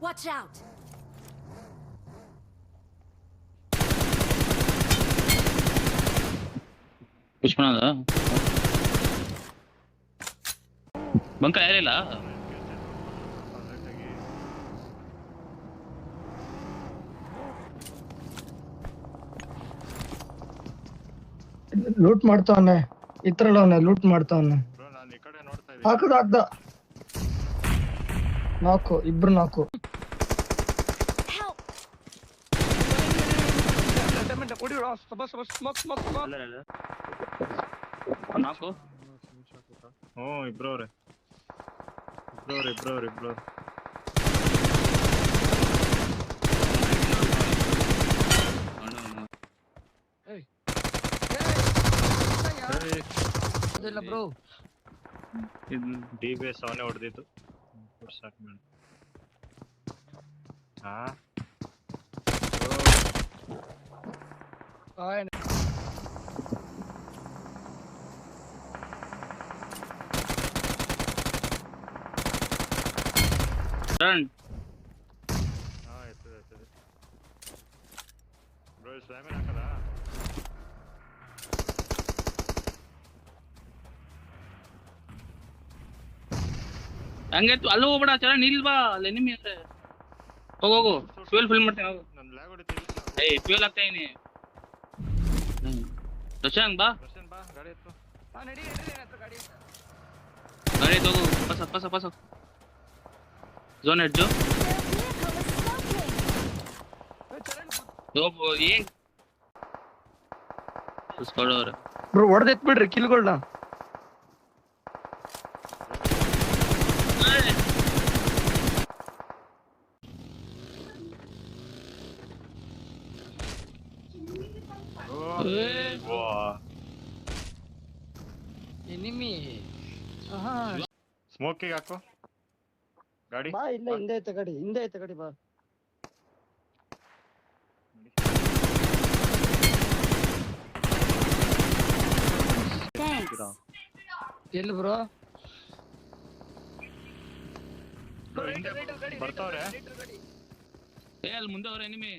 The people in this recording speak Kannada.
Watch out! ಪುಷ್ ಮಾಡೋದ ಬಂಕ ಯಾರಿಲ್ಲ ಲೂಟ್ ಮಾಡ್ತಾವನೆ ಇತ್ರಲ್ಲ ಅವನೆ ಲೂಟ್ ಮಾಡ್ತಾವನೆ ಹಾಕದ ಹಾಕ್ದ ನಾಕು ಇಬ್ರು ನಾಕು Help! ನಾಲ್ಕು ಇಬ್ರವ್ರೆ ಬ್ರೋ DBS ಅವನೇ ಹೊಡೆದಿದ್ದು ಸಾಕು ಮೇಡಮ್ ಹಾ ಟರ್ನ್ ಎತ್ತದೆ ಬ್ರೋ ಸ್ವಾಮಿನ ಹಾಕಲ್ಲ ಹಂಗೆ ಅಲ್ಲೂ ಹೋಗ್ಬೇಡ ಚಲ ನಿಲ್ಬಾ ಅಲ್ಲಿ ಎನಿಮಿ ಅಂದ್ರೆ ಹೋಗು ಫ್ಯೂಲ್ ಫಿಲ್ ಮಾಡ್ತೀನಿ ಹೋಗು ನನ್ನ ಲ್ಯಾಗ್ ಹೊಡಿತೀವಿ ಏಯ್ ಫ್ಯೂಲ್ ಆಗ್ತಾ ಇದೀನಿ ದಶಾಂಗ್ ಬಾ ದರ್ಶನ್ ಬಾ ಗಾಡಿ ಎತ್ತು ಗಾಡಿ ತಗೋ ಪಸ zone ಹೆಡ್ಜು Their vehicle is smoking! ಏನ್ ಸುಸ್ಕೊಳ್ಳೋರು ಬ್ರೋ ಹೊಡೆದೆತ್ ಬಿಡ್ರಿ ಕಿಲ್ಗಳನ್ನ ಎನಿಮಿ ಸ್ಮೋಕಿಗೆ ಹಾಕು ಗಾಡಿ ಬಾ ಇಲ್ಲ ಹಿಂದೆ ಐತೆ ಗಾಡಿ ಬಾ Thanks! ಎಲ್ಲಿ ಬ್ರೋ ಬರ್ತಾವ್ರೆ ಏ ಅಲ್ಲಿ ಮುಂದೆ ಅವ್ರ ಎನಿಮಿ